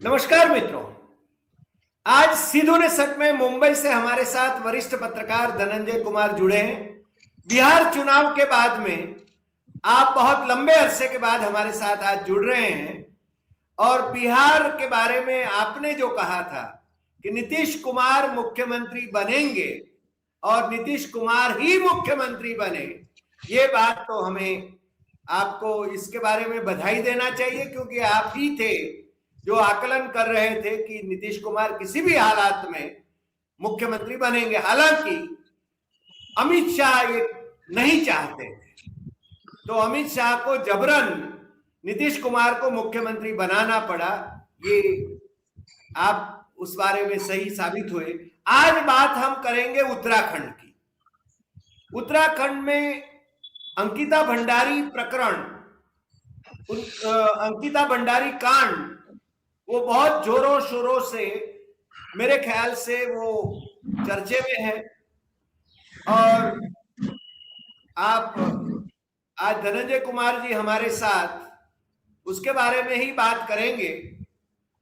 नमस्कार मित्रों। आज सीधो ने सच में मुंबई से हमारे साथ वरिष्ठ पत्रकार धनंजय कुमार जुड़े हैं। बिहार चुनाव के बाद में आप बहुत लंबे अरसे के बाद हमारे साथ आज जुड़ रहे हैं और बिहार के बारे में आपने जो कहा था कि नीतीश कुमार मुख्यमंत्री बनेंगे और नीतीश कुमार ही मुख्यमंत्री बने, ये बात तो हमें आपको इसके बारे में बधाई देना चाहिए, क्योंकि आप ही थे जो आकलन कर रहे थे कि नीतीश कुमार किसी भी हालात में मुख्यमंत्री बनेंगे। हालांकि अमित शाह ये नहीं चाहते थे, तो अमित शाह को जबरन नीतीश कुमार को मुख्यमंत्री बनाना पड़ा। ये आप उस बारे में सही साबित हुए। आज बात हम करेंगे उत्तराखंड की। उत्तराखंड में अंकिता भंडारी प्रकरण, अंकिता भंडारी कांड, वो बहुत जोरों शोरों से, मेरे ख्याल से वो चर्चे में है। और आप आज धनंजय कुमार जी हमारे साथ उसके बारे में ही बात करेंगे।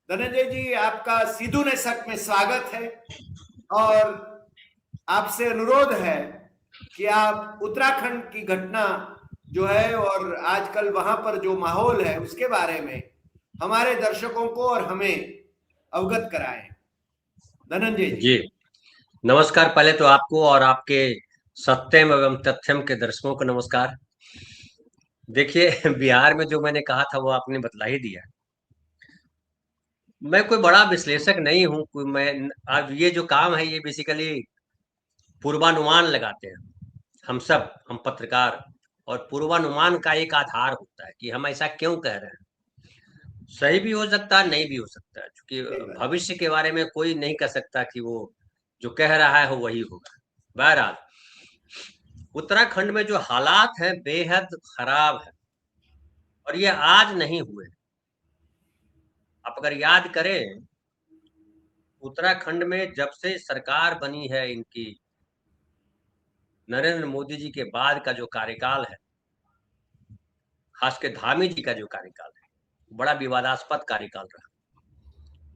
धनंजय जी, आपका सीधू ने सक में स्वागत है और आपसे अनुरोध है कि आप उत्तराखंड की घटना जो है और आजकल वहां पर जो माहौल है उसके बारे में हमारे दर्शकों को और हमें अवगत कराएं। धनंजय जी। नमस्कार। पहले तो आपको और आपके सत्यम एवं तथ्यम के दर्शकों को नमस्कार। देखिए, बिहार में जो मैंने कहा था वो आपने बतला ही दिया। मैं कोई बड़ा विश्लेषक नहीं हूँ। मैं अब ये जो काम है ये बेसिकली पूर्वानुमान लगाते हैं हम पत्रकार। और पूर्वानुमान का एक आधार होता है कि हम ऐसा क्यों कह रहे हैं। सही भी हो सकता है, नहीं भी हो सकता है, क्योंकि भविष्य के बारे में कोई नहीं कह सकता कि वो जो कह रहा है वो वही होगा। बहरहाल, उत्तराखंड में जो हालात हैं बेहद खराब है और ये आज नहीं हुए। आप अगर याद करें, उत्तराखंड में जब से सरकार बनी है इनकी, नरेंद्र मोदी जी के बाद का जो कार्यकाल है, खास के धामी जी का जो कार्यकाल है, बड़ा विवादास्पद कार्यकाल रहा।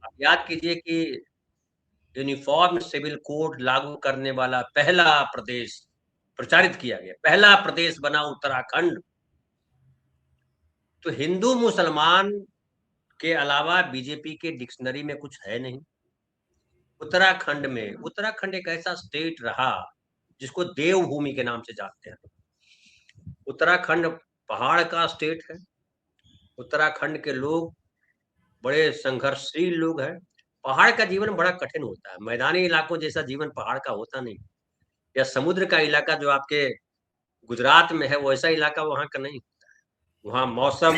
आप याद कीजिए कि यूनिफॉर्म सिविल कोड लागू करने वाला पहला प्रदेश प्रचारित किया गया, पहला प्रदेश बना उत्तराखंड। तो हिंदू मुसलमान के अलावा बीजेपी के डिक्शनरी में कुछ है नहीं। उत्तराखंड एक ऐसा स्टेट रहा जिसको देवभूमि के नाम से जानते हैं। उत्तराखंड पहाड़ का स्टेट है। उत्तराखंड के लोग बड़े संघर्षशील लोग हैं। पहाड़ का जीवन बड़ा कठिन होता है। मैदानी इलाकों जैसा जीवन पहाड़ का होता नहीं, या समुद्र का इलाका जो आपके गुजरात में है वैसा इलाका वहां का नहीं होता है। वहां मौसम,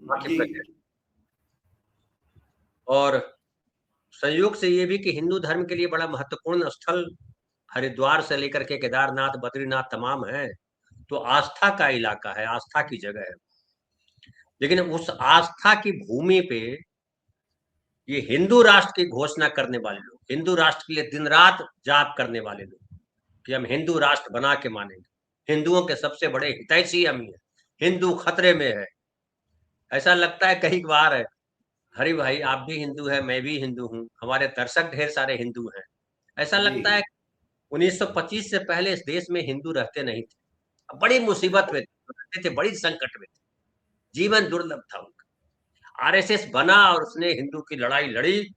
वहां की प्रकृति, और संयोग से ये भी कि हिंदू धर्म के लिए बड़ा महत्वपूर्ण स्थल हरिद्वार से लेकर के केदारनाथ, बद्रीनाथ तमाम है। तो आस्था का इलाका है, आस्था की जगह है। लेकिन उस आस्था की भूमि पे ये हिंदू राष्ट्र की घोषणा करने वाले लोग, हिंदू राष्ट्र के लिए दिन रात जाप करने वाले लोग कि हम हिंदू राष्ट्र बना के मानेंगे, हिंदुओं के सबसे बड़े हितैषी हम ही है, हिंदू खतरे में है। ऐसा लगता है कई बार है, हरि भाई आप भी हिंदू है, मैं भी हिंदू हूँ, हमारे दर्शक ढेर सारे हिंदू हैं। ऐसा लगता है 1925 से पहले इस देश में हिंदू रहते नहीं थे। बड़ी मुसीबत में रहते थे, बड़ी संकट में थे, जीवन दुर्लभ था उनका। आरएसएस बना और उसने हिंदू की लड़ाई लड़ी,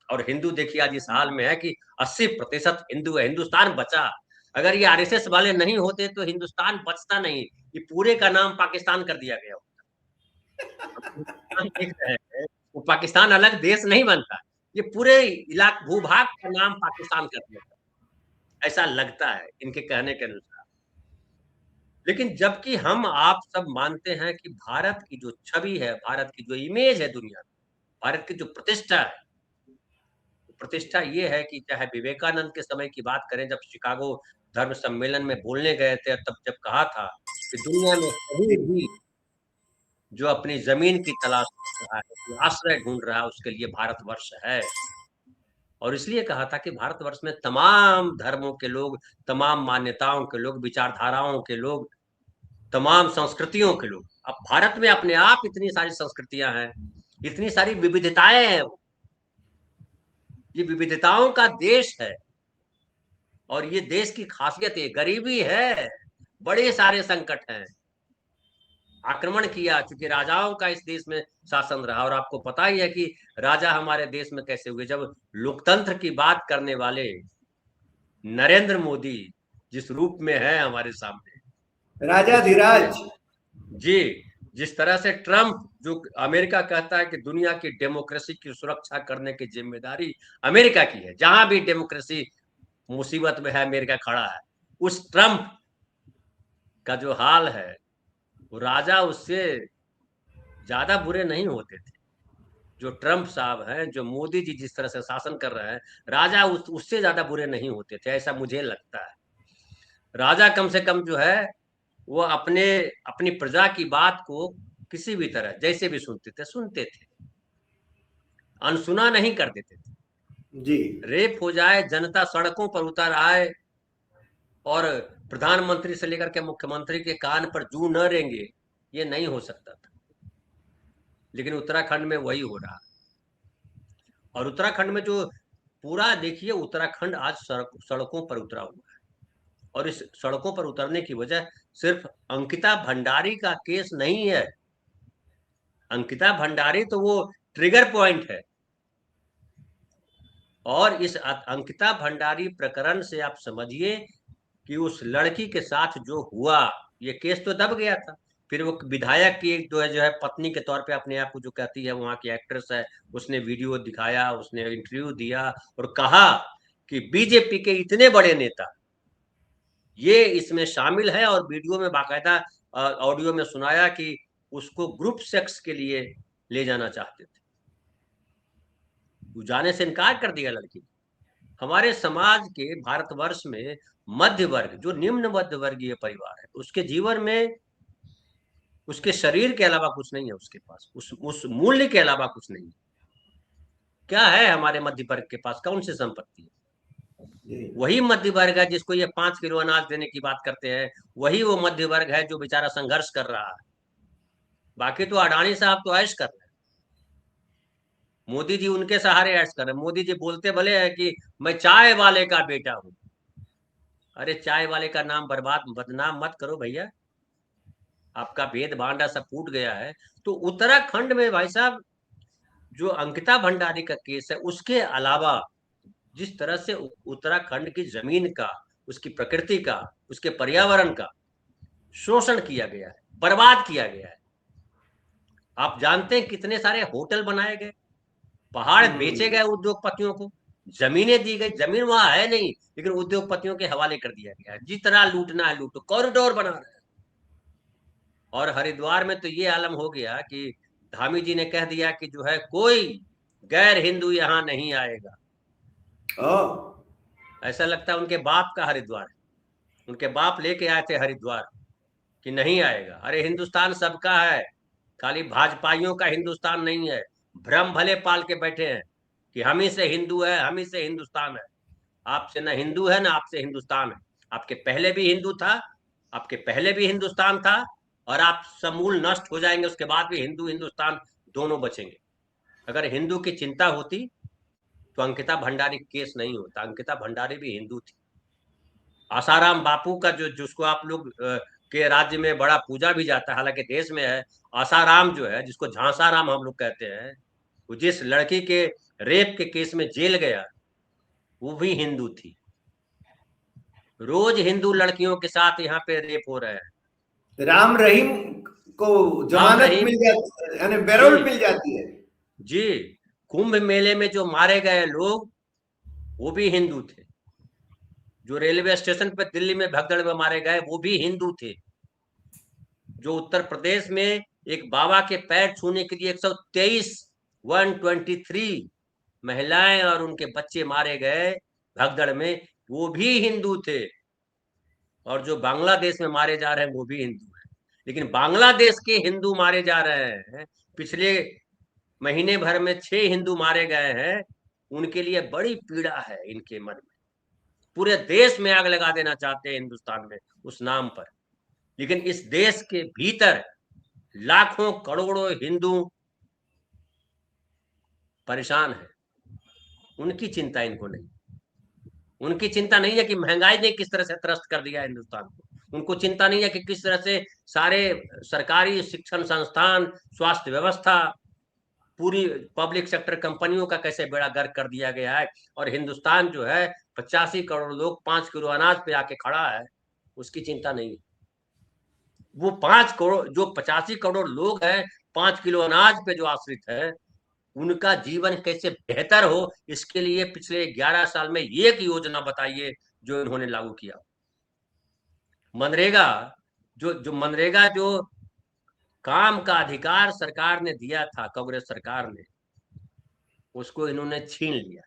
और हिंदू देखिए आज इस हाल में है कि 80% हिंदू है, हिंदुस्तान बचा। अगर ये आरएसएस वाले नहीं होते तो हिंदुस्तान बचता नहीं, ये पूरे का नाम पाकिस्तान कर दिया गया होता। देख रहे हैं, वो पाकिस्तान अलग देश नहीं बनता, ये पूरे इलाके भूभाग का नाम पाकिस्तान कर दिया, ऐसा लगता है इनके कहने के अनुसार। लेकिन जबकि हम आप सब मानते हैं कि भारत की जो छवि है, भारत की जो इमेज है दुनिया में, भारत की जो प्रतिष्ठा है, प्रतिष्ठा ये है कि चाहे विवेकानंद के समय की बात करें, जब शिकागो धर्म सम्मेलन में बोलने गए थे, तब जब कहा था कि दुनिया में कहीं भी जो अपनी जमीन की तलाश कर रहा है, जो आश्रय ढूंढ रहा है, उसके लिए भारतवर्ष है। और इसलिए कहा था कि भारतवर्ष में तमाम धर्मों के लोग, तमाम मान्यताओं के लोग, विचारधाराओं के लोग, तमाम संस्कृतियों के लोग। अब भारत में अपने आप इतनी सारी संस्कृतियां हैं, इतनी सारी विविधताएं हैं, ये विविधताओं का देश है। और ये देश की खासियत है, गरीबी है, बड़े सारे संकट हैं, आक्रमण किया, क्योंकि राजाओं का इस देश में शासन रहा। और आपको पता ही है कि राजा हमारे देश में कैसे हुए। जब लोकतंत्र की बात करने वाले नरेंद्र मोदी जिस रूप में है हमारे सामने, राजा उस रूप में, धीराज। जी, जिस तरह से ट्रम्प, जो अमेरिका कहता है कि दुनिया की डेमोक्रेसी की सुरक्षा करने की जिम्मेदारी अमेरिका की है, जहां भी डेमोक्रेसी मुसीबत में है अमेरिका खड़ा है, उस ट्रम्प का जो हाल है, वो राजा उससे ज्यादा बुरे नहीं होते थे। जो ट्रम्प साहब हैं, जो मोदी जी जिस तरह से शासन कर रहे हैं, राजा उससे ज्यादा बुरे नहीं होते थे, ऐसा मुझे लगता है। राजा कम से कम जो है वो अपनी प्रजा की बात को किसी भी तरह जैसे भी सुनते थे, अनसुना नहीं कर देते थे। जी। रेप हो जाए, जनता सड़कों पर उतर आए और प्रधानमंत्री से लेकर के मुख्यमंत्री के कान पर जूं न रेंगे, ये नहीं हो सकता था। लेकिन उत्तराखंड में वही हो रहा। और उत्तराखंड में जो पूरा देखिए, उत्तराखंड आज सड़कों पर उतरा हुआ है। और इस सड़कों पर उतरने की वजह सिर्फ अंकिता भंडारी का केस नहीं है। अंकिता भंडारी तो वो ट्रिगर पॉइंट है। और इस अंकिता भंडारी प्रकरण से आप समझिए कि उस लड़की के साथ जो हुआ, ये केस तो दब गया था। फिर वो विधायक की जो है पत्नी के तौर पे अपने आप को जो कहती है, वहां की एक्ट्रेस है, उसने वीडियो दिखाया, उसने इंटरव्यू दिया और कहा कि बीजेपी के इतने बड़े नेता ये इसमें शामिल है। और वीडियो में बाकायदा ऑडियो में सुनाया कि उसको ग्रुप सेक्स के लिए ले जाना चाहते थे। वो जाने से इनकार कर दिया लड़की। हमारे समाज के भारतवर्ष में मध्य वर्ग, जो निम्न मध्य वर्गीय परिवार है, उसके जीवन में उसके शरीर के अलावा कुछ नहीं है, उसके पास उस मूल्य के अलावा कुछ नहीं है। क्या है हमारे मध्य वर्ग के पास? कौन सी संपत्ति है? वही मध्य वर्ग है जिसको ये 5 किलो अनाज देने की बात करते हैं, वही वो मध्य वर्ग है जो बेचारा संघर्ष कर रहा है। बाकी तो अडानी साहब तो ऐश कर रहे हैं, मोदी जी उनके सहारे ऐश कर रहे हैं। मोदी जी बोलते भले हैं कि मैं चाय वाले का बेटा हूं। अरे चाय वाले का नाम बदनाम मत करो भैया, आपका भेद भांडा सब फूट गया है। तो उत्तराखंड में भाई साहब जो अंकिता भंडारी का केस है, उसके अलावा जिस तरह से उत्तराखंड की जमीन का, उसकी प्रकृति का, उसके पर्यावरण का शोषण किया गया है, बर्बाद किया गया है। आप जानते हैं कितने सारे होटल बनाए गए, पहाड़ बेचे गए उद्योगपतियों को, जमीनें दी गई, जमीन वहां है नहीं लेकिन उद्योगपतियों के हवाले कर दिया गया है। जितना लूटना है लूटो, कॉरिडोर बना रहे हैं। और हरिद्वार में तो ये आलम हो गया कि धामी जी ने कह दिया कि जो है कोई गैर हिंदू यहाँ नहीं आएगा। ऐसा लगता है उनके बाप का हरिद्वार है, उनके बाप लेके आए थे हरिद्वार कि नहीं आएगा। अरे हिंदुस्तान सबका है, खाली भाजपाइयों का हिंदुस्तान नहीं है। भ्रम भले पाल के बैठे हैं कि हम ही से हिंदू है, हम ही से हिंदुस्तान है। आपसे ना हिंदू है ना आपसे हिंदुस्तान है। आपके पहले भी हिंदू था, आपके पहले भी हिंदुस्तान था, और आप समूल नष्ट हो जाएंगे उसके बाद भी हिंदू हिंदुस्तान दोनों बचेंगे। अगर हिंदू की चिंता होती तो अंकिता भंडारी केस नहीं होता। अंकिता भंडारी भी हिंदू थी। आसाराम बापू का जो जिसको आप लोग के राज्य में बड़ा पूजा भी जाता है, हालांकि देश में है, आसाराम जो है जिसको झांसाराम हम लोग कहते हैं, वो जिस लड़की के रेप के केस में जेल गया, वो भी हिंदू थी। रोज हिंदू लड़कियों के साथ यहाँ पे रेप हो रहे हैं। राम रहीम को राम जमानत रहीम, मिल जाती है, यानी जी पैरोल मिल जाती है। जी, कुंभ मेले में जो मारे गए लोग वो भी हिंदू थे। जो रेलवे स्टेशन पर दिल्ली में भगदड़ में मारे गए वो भी हिंदू थे। जो उत्तर प्रदेश में एक बाबा के पैर छूने के लिए 123 महिलाएं और उनके बच्चे मारे गए भगदड़ में, वो भी हिंदू थे। और जो बांग्लादेश में मारे जा रहे हैं वो भी हिंदू हैं। लेकिन बांग्लादेश के हिंदू मारे जा रहे हैं, पिछले महीने भर में 6 हिंदू मारे गए हैं, उनके लिए बड़ी पीड़ा है इनके मन में। पूरे देश में आग लगा देना चाहते हैं हिंदुस्तान में उस नाम पर। लेकिन इस देश के भीतर लाखों करोड़ों हिंदू परेशान है, उनकी चिंता इनको नहीं। उनकी चिंता नहीं है कि महंगाई ने किस तरह से त्रस्त कर दिया हिंदुस्तान को। उनको चिंता नहीं है कि किस तरह से सारे सरकारी शिक्षण संस्थान, स्वास्थ्य व्यवस्था, पूरी पब्लिक सेक्टर कंपनियों का कैसे बेड़ा गर्क कर दिया गया है। और हिंदुस्तान जो है 85 करोड़ लोग 5 किलो अनाज पे आके खड़ा है, उसकी चिंता नहीं है। वो 5 करोड़ जो 85 करोड़ लोग हैं 5 किलो अनाज पे जो आश्रित है, उनका जीवन कैसे बेहतर हो, इसके लिए पिछले 11 साल में एक योजना बताइए जो इन्होंने लागू किया। मनरेगा जो मनरेगा जो काम का अधिकार सरकार ने दिया था, कांग्रेस सरकार ने, उसको इन्होंने छीन लिया।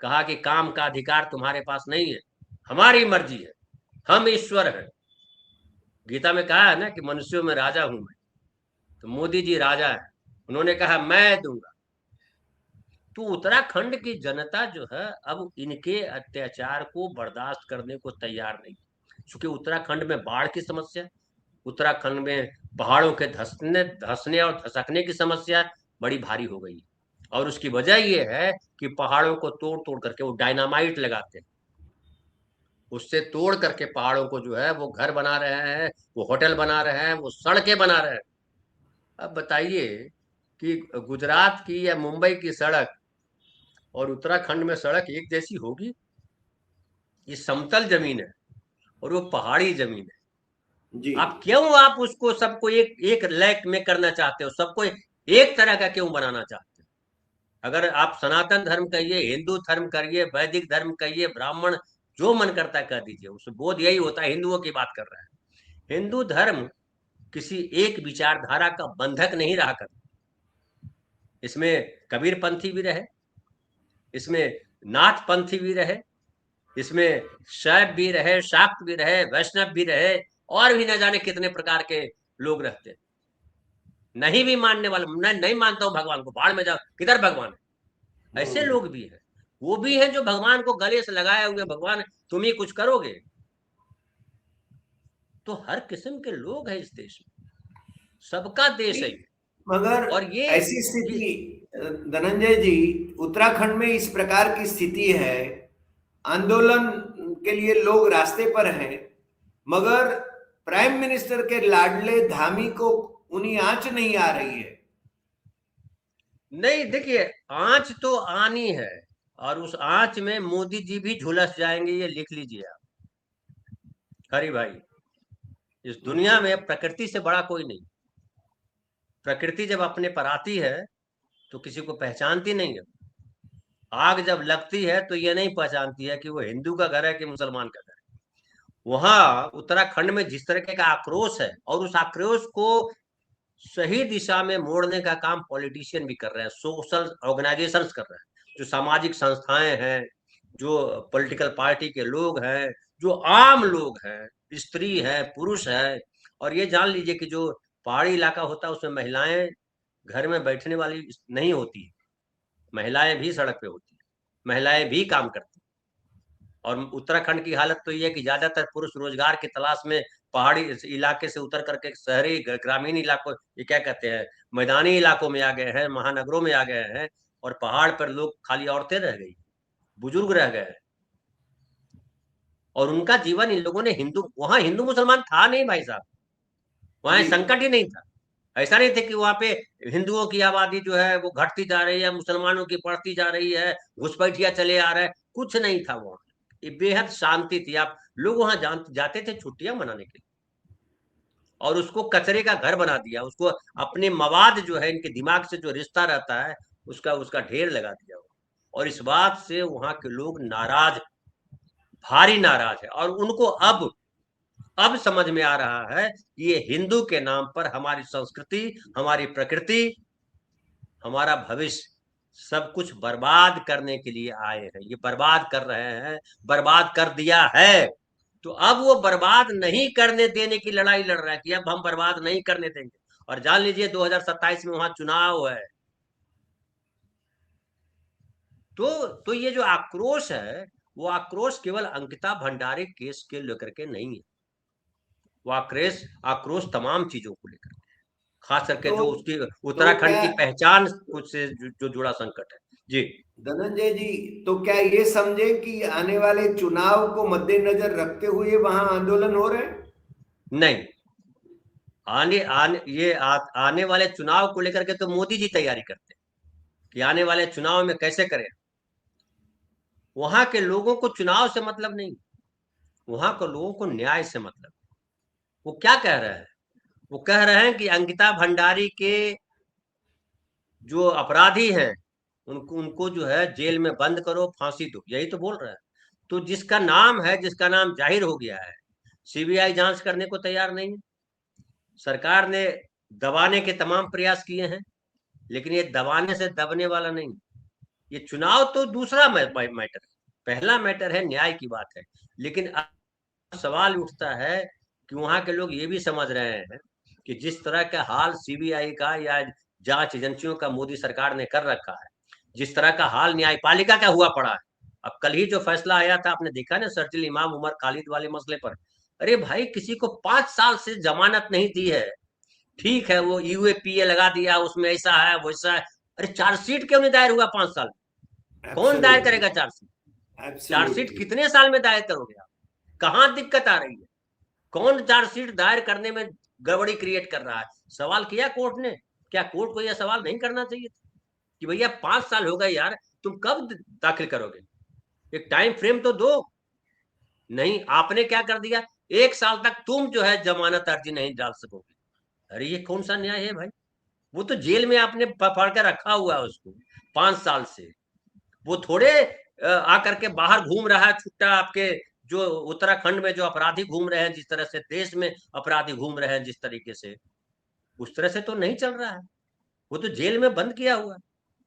कहा कि काम का अधिकार तुम्हारे पास नहीं है, हमारी मर्जी है, हम ईश्वर हैं। गीता में कहा है ना कि मनुष्यों में राजा हूं मैं, तो मोदी जी राजा है, उन्होंने कहा मैं दूंगा। तो उत्तराखंड की जनता जो है अब इनके अत्याचार को बर्दाश्त करने को तैयार नहीं, क्योंकि उत्तराखंड में बाढ़ की समस्या, उत्तराखंड में पहाड़ों के धंसने और धसकने की समस्या बड़ी भारी हो गई। और उसकी वजह यह है कि पहाड़ों को तोड़ तोड़ करके वो डायनामाइट लगाते हैं, उससे तोड़ करके पहाड़ों को जो है वो घर बना रहे हैं, वो होटल बना रहे हैं, वो सड़कें बना रहे हैं। अब बताइए कि गुजरात की या मुंबई की सड़क और उत्तराखंड में सड़क एक जैसी होगी? ये समतल जमीन है और वो पहाड़ी जमीन है। जी आप उसको सबको एक एक लैक में करना चाहते हो, सबको एक तरह का क्यों बनाना चाहते हो? अगर आप सनातन धर्म कहिए, हिंदू धर्म करिए, वैदिक धर्म कहिए, ब्राह्मण, जो मन करता है कह दीजिए, उसमें बोध यही होता है, हिंदुओं की बात कर रहा है। हिंदू धर्म किसी एक विचारधारा का बंधक नहीं रहा कर। इसमें कबीर पंथी भी रहे, इसमें नाथ पंथी भी रहे, इसमें शैव भी रहे, शाक्त भी रहे, वैष्णव भी रहे, और भी न जाने कितने प्रकार के लोग रहते। नहीं भी मानने वाले, मैं नहीं मानता हूं भगवान को, बाढ़ में जाओ, किधर भगवान है, ऐसे लोग भी हैं। वो भी हैं जो भगवान को गले से लगाए हुए, भगवान तुम ही कुछ करोगे। तो हर किस्म के लोग हैं इस देश में, सबका देश है। मगर और ऐसी स्थिति धनंजय जी, उत्तराखंड में इस प्रकार की स्थिति है, आंदोलन के लिए लोग रास्ते पर हैं, मगर प्राइम मिनिस्टर के लाडले धामी को उन्हीं आंच नहीं आ रही है। नहीं, देखिए, आंच तो आनी है, और उस आंच में मोदी जी भी झुलस जाएंगे, ये लिख लीजिए आप। हरी भाई, इस दुनिया में प्रकृति से बड़ा कोई नहीं। प्रकृति जब अपने पर आती है तो किसी को पहचानती नहीं है। आग जब लगती है तो ये नहीं पहचानती है कि वो हिंदू का घर है कि मुसलमान का घर है। वहां उत्तराखंड में जिस तरह का आक्रोश है, और उस आक्रोश को सही दिशा में मोड़ने का काम पॉलिटिशियन भी कर रहे हैं, सोशल ऑर्गेनाइजेशंस कर रहे हैं, जो सामाजिक संस्थाएं हैं, जो पॉलिटिकल पार्टी के लोग हैं, जो आम लोग हैं, स्त्री है, पुरुष है। और ये जान लीजिए कि जो पहाड़ी इलाका होता है उसमें महिलाएं घर में बैठने वाली नहीं होती, महिलाएं भी सड़क पे होती है, महिलाएं भी काम करती। और उत्तराखंड की हालत तो ये है कि ज्यादातर पुरुष रोजगार की तलाश में पहाड़ी इलाके से उतर करके शहरी ग्रामीण इलाकों, ये क्या कहते हैं, मैदानी इलाकों में आ गए हैं, महानगरों में आ गए हैं। और पहाड़ पर लोग, खाली औरतें रह गई, बुजुर्ग रह गए। और उनका जीवन इन लोगों ने वहां हिंदू मुसलमान था नहीं भाई साहब, वहां जी संकट ही नहीं था। ऐसा नहीं थे कि वहां पे हिंदुओं की आबादी जो है वो घटती जा रही है, मुसलमानों की बढ़ती जा रही है, घुसपैठिया चले आ रहे हैं, कुछ नहीं था वहां। ये बेहद शांति थी। आप लोग वहां जाते थे छुट्टियां मनाने के लिए, और उसको कचरे का घर बना दिया, उसको अपने मवाद जो है, इनके दिमाग से जो रिश्ता रहता है उसका उसका ढेर लगा दिया। और इस बात से वहां के लोग नाराज, भारी नाराज है। और उनको अब समझ में आ रहा है कि ये हिंदू के नाम पर हमारी संस्कृति, हमारी प्रकृति, हमारा भविष्य सब कुछ बर्बाद करने के लिए आए हैं। ये बर्बाद कर रहे हैं, बर्बाद कर दिया है। तो अब वो बर्बाद नहीं करने देने की लड़ाई लड़ रहा है कि अब हम बर्बाद नहीं करने देंगे। और जान लीजिए 2027 में वहां चुनाव है। तो ये जो आक्रोश है, वो आक्रोश केवल अंकिता भंडारी केस के लेकर के नहीं है, वो आक्रोश तमाम चीजों को लेकर, खास करके तो जो उसकी तो उत्तराखंड क्या की पहचान कुछ से जो जुड़ा संकट है। जी धनंजय जी, तो क्या ये समझे कि आने वाले चुनाव को मद्देनजर रखते हुए वहां आंदोलन हो रहे हैं? नहीं, आने आने ये आने वाले चुनाव को लेकर के तो मोदी जी तैयारी करते हैं कि आने वाले चुनाव में कैसे करें। वहां के लोगों को चुनाव से मतलब नहीं, वहां के लोगों को न्याय से मतलब। वो क्या कह रहे हैं? वो कह रहे हैं कि अंकिता भंडारी के जो अपराधी हैं उनको उनको जो है जेल में बंद करो, फांसी दो, यही तो बोल रहे हैं। तो जिसका नाम है, जिसका नाम जाहिर हो गया है, सीबीआई जांच करने को तैयार नहीं है। सरकार ने दबाने के तमाम प्रयास किए हैं, लेकिन ये दबाने से दबने वाला नहीं। ये चुनाव तो दूसरा मैटर, पहला मैटर है न्याय की बात है। लेकिन अब सवाल उठता है कि वहां के लोग ये भी समझ रहे हैं कि जिस तरह का हाल सीबीआई का या जांच एजेंसियों का मोदी सरकार ने कर रखा है, जिस तरह का हाल न्यायपालिका का हुआ पड़ा है। अब कल ही जो फैसला आया था, आपने देखा ना, सर्जिल इमाम उमर खालिद वाले मसले पर। अरे भाई, किसी को 5 साल से जमानत नहीं दी है, ठीक है, वो यूएपीए लगा दिया, उसमें ऐसा है वैसा है। अरे चार्जशीट क्यों नहीं दायर हुआ 5 साल? कौन दायर एब्सोल्युटली, करेगा चार्जशीट? Chargesheet absolutely. कितने साल में दायर करोगे आप? कहाँ दिक्कत आ रही है? कौन चार्जशीट दायर करने में गड़बड़ी क्रिएट कर रहा है? सवाल किया कोर्ट ने? क्या कोर्ट को यह सवाल नहीं करना चाहिए कि भैया 5 साल हो गए यार, तुम कब दाखिल करोगे? एक टाइम फ्रेम तो दो। नहीं, आपने क्या कर दिया, 1 साल तक तुम जो है जमानत अर्जी नहीं डाल सकोगे। अरे ये कौन सा न्याय है भाई? वो तो जेल में आपने पकड़ के रखा हुआ है उसको 5 साल से। वो थोड़े आकर के बाहर घूम रहा है छुट्टा। आपके जो उत्तराखंड में जो अपराधी घूम रहे हैं, जिस तरह से देश में अपराधी घूम रहे हैं जिस तरीके से, उस तरह से तो नहीं चल रहा है। वो तो जेल में बंद किया हुआ है।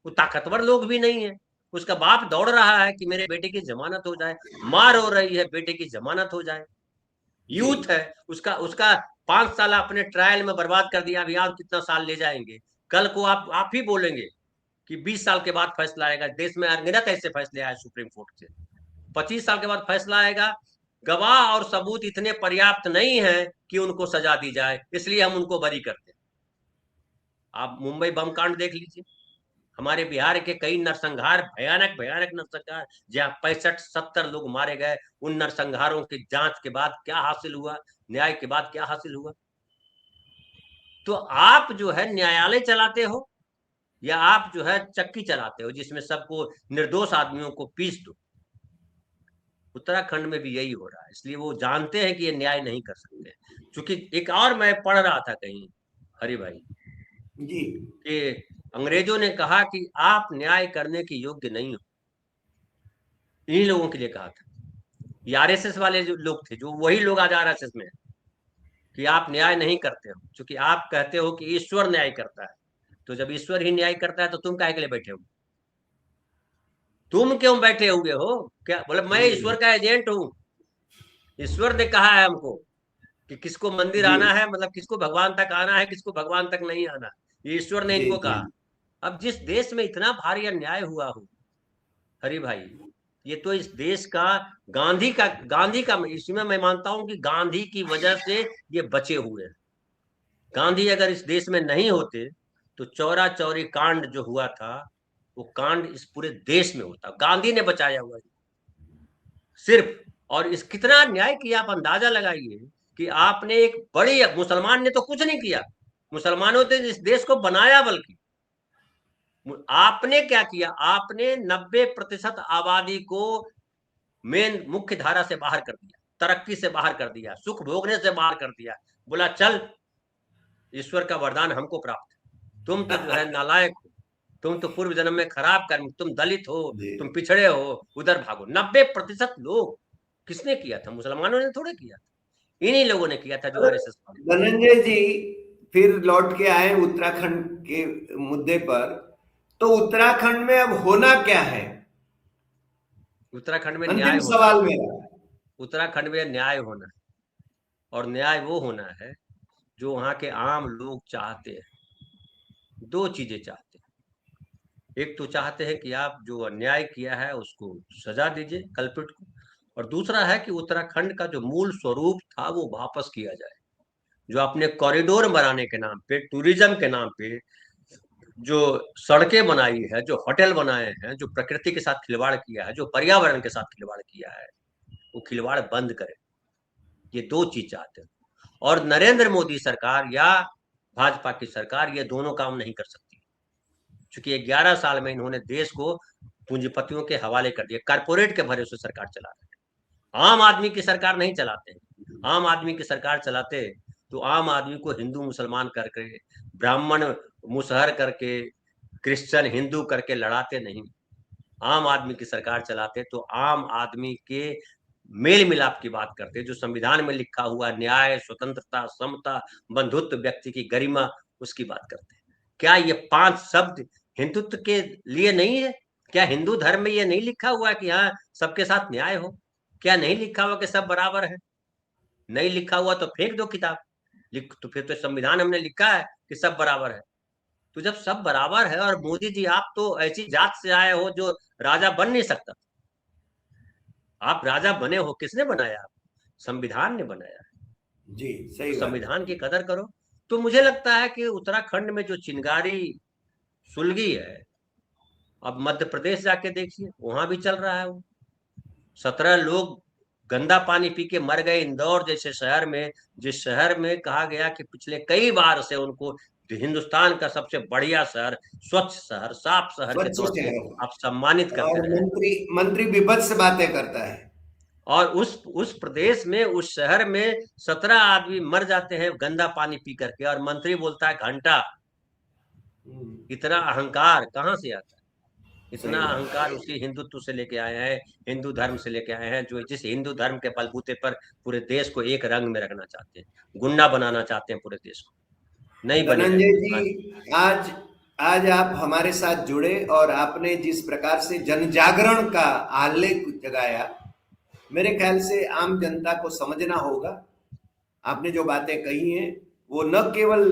वो ताकतवर लोग भी नहीं है। उसका बाप दौड़ रहा है कि मेरे बेटे की जमानत हो जाए, मां रो रही है बेटे की जमानत हो जाए। जी। यूथ है, उसका उसका 5 साल अपने ट्रायल में बर्बाद कर दिया, अभी आप कितना साल ले जाएंगे? कल को आप ही बोलेंगे कि 20 साल के बाद फैसला आएगा। देश में अनगिनत ऐसे फैसले आए सुप्रीम कोर्ट से, 25 साल के बाद फैसला आएगा। गवाह और सबूत इतने पर्याप्त नहीं है कि उनको सजा दी जाए, इसलिए हम उनको बरी करते हैं। आप मुंबई बम कांड देख लीजिए, हमारे बिहार के कई नरसंहार, भयानक भयानक नरसंहार, जहां 65-70 लोग मारे गए। उन नरसंहारों की जांच के बाद क्या हासिल हुआ? न्याय के बाद क्या हासिल हुआ? तो आप जो है न्यायालय चलाते हो, या आप जो है चक्की चलाते हो जिसमें सबको, निर्दोष आदमियों को पीस दो। उत्तराखंड में भी यही हो रहा है, इसलिए वो जानते हैं कि ये न्याय नहीं कर सकते। क्योंकि एक और मैं पढ़ रहा था कहीं, हरि भाई, जी। कि अंग्रेजों ने कहा कि आप न्याय करने के योग्य नहीं हो। इन्हीं लोगों के लिए कहा था। ये आरएसएस वाले जो लोग थे, जो वही लोग आज आरएसएस में हैं, कि आप न्याय नहीं करते हो, क्योंकि आप कहते हो कि ईश्वर न्याय करता है। तो जब ईश्वर ही न्याय करता है तो तुम काहे के लिए बैठे हो? तुम क्यों बैठे हुए हो? क्या बोले, मैं ईश्वर का एजेंट हूँ। ईश्वर ने कहा है हमको कि किसको मंदिर जी। आना है, मतलब किसको भगवान तक आना है, किसको भगवान तक नहीं आना। ये ईश्वर ने जी। इनको जी। कहा। अब जिस देश में इतना भारी अन्याय हुआ हो, हरि भाई, ये तो इस देश का, गांधी का इसमें मैं मानता हूं कि गांधी की वजह से ये बचे हुए हैं। गांधी अगर इस देश में नहीं होते तो चौरा चौरी कांड जो हुआ था, वो कांड इस पूरे देश में होता। गांधी ने बचाया हुआ है सिर्फ। और इस कितना न्याय किया, आप अंदाजा लगाइए कि आपने एक बड़ी, मुसलमान ने तो कुछ नहीं किया, मुसलमानों ने इस देश को बनाया। बल्कि आपने क्या किया, आपने 90% आबादी को मेन मुख्य धारा से बाहर कर दिया, तरक्की से बाहर कर दिया, सुख भोगने से बाहर कर दिया। बोला चल, ईश्वर का वरदान हमको प्राप्त है। तुम तो जो है नालायक हो, तुम तो पूर्व जन्म में खराब कर्म, तुम दलित हो, जी। तुम पिछड़े हो, उधर भागो। 90% लोग, किसने किया था? मुसलमानों ने थोड़े किया था, इन्हीं लोगों ने किया था जो आरएसएस वाले। धनंजय जी, फिर लौट के आए उत्तराखंड के मुद्दे पर। तो उत्तराखंड में अब होना क्या है? उत्तराखंड में न्याय अंतिम होना है। सवाल मेरा। उत्तराखंड में न्याय होना है, और न्याय वो होना है जो वहां के आम लोग चाहते हैं। दो चीजें चाहते हैं, एक तो चाहते हैं कि आप जो अन्याय किया है उसको सजा दीजिए, कल्प्रिट को। और दूसरा है कि उत्तराखंड का जो मूल स्वरूप था वो वापस किया जाए। जो अपने कॉरिडोर बनाने के नाम पे, टूरिज्म के नाम पे जो सड़कें बनाई है, जो होटल बनाए हैं, जो प्रकृति के साथ खिलवाड़ किया है, जो पर्यावरण के साथ खिलवाड़ किया है, वो खिलवाड़ बंद करे। ये दो चीज चाहते हैं। और नरेंद्र मोदी सरकार या भाजपा की सरकार ये दोनों काम नहीं कर सकती, क्योंकि 11 साल में इन्होंने देश को पूंजीपतियों के हवाले कर दिया, कारपोरेट के भरोसे सरकार चला रहे हैं। आम आदमी की सरकार नहीं चलाते हैं। आम आदमी की सरकार चलाते तो आम आदमी को हिंदू मुसलमान करके, ब्राह्मण मुसहर करके, क्रिश्चियन हिंदू करके लड़ाते नहीं। आम आदमी की सरकार चलाते तो आम आदमी के मेल मिलाप की बात करते, जो संविधान में लिखा हुआ न्याय, स्वतंत्रता, समता, बंधुत्व, व्यक्ति की गरिमा, उसकी बात करते। क्या ये 5 शब्द हिंदुत्व के लिए नहीं है? क्या हिंदू धर्म में ये नहीं लिखा हुआ कि हाँ सबके साथ न्याय हो? क्या नहीं लिखा हुआ कि सब बराबर है? नहीं लिखा हुआ तो फेंक दो किताब। तो फिर तो संविधान हमने लिखा है कि सब बराबर है। तो जब सब बराबर है, और मोदी जी आप तो ऐसी जात से आए हो जो राजा बन नहीं सकता, आप राजा बने हो, किसने बनाया? संविधान ने बनाया। जी सही तो बात। संविधान की कदर करो। तो मुझे लगता है कि उत्तराखंड में जो चिंगारी सुलगी है, अब मध्य प्रदेश जाके देखिए, वहां भी चल रहा है वो। 17 लोग गंदा पानी पी के मर गए इंदौर जैसे शहर में, जिस शहर में कहा गया कि पिछले कई बार से उनको हिंदुस्तान का सबसे बढ़िया शहर, स्वच्छ शहर, साफ शहर के स्वच्छ तौर पे शहर, आप सम्मानित करते और रहे। मंत्री विभत्स बातें करता है। और उस प्रदेश में, उस शहर में 17 आदमी मर जाते हैं गंदा पानी पी करके, और मंत्री बोलता है घंटा। इतना अहंकार कहाँ से आता है? सही इतना बात। अहंकार उसी हिंदुत्व से लेके आए हैं, हिंदू धर्म से लेके आए हैं, जो जिस हिंदू धर्म के बलबूते पर पूरे देश को एक रंग में रखना चाहते हैं, गुंडा बनाना चाहते हैं पूरे देश को। नहीं बनेगा धनंजय हिंदुस्तान। जी, आज आज आप हमारे साथ जुड़े और आपने जिस प्रकार से जन जागरण का आलेख जगाया, मेरे ख्याल से आम जनता को समझना होगा। आपने जो बातें कही हैं वो न केवल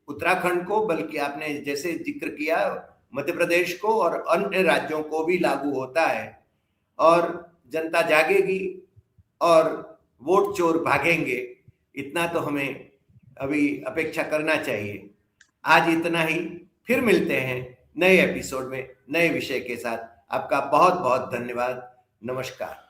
उत्तराखंड को, बल्कि आपने जैसे जिक्र किया मध्य प्रदेश को और अन्य राज्यों को भी लागू होता है। और जनता जागेगी और वोट चोर भागेंगे, इतना तो हमें अभी अपेक्षा करना चाहिए। आज इतना ही, फिर मिलते हैं नए एपिसोड में नए विषय के साथ। आपका बहुत बहुत धन्यवाद। नमस्कार।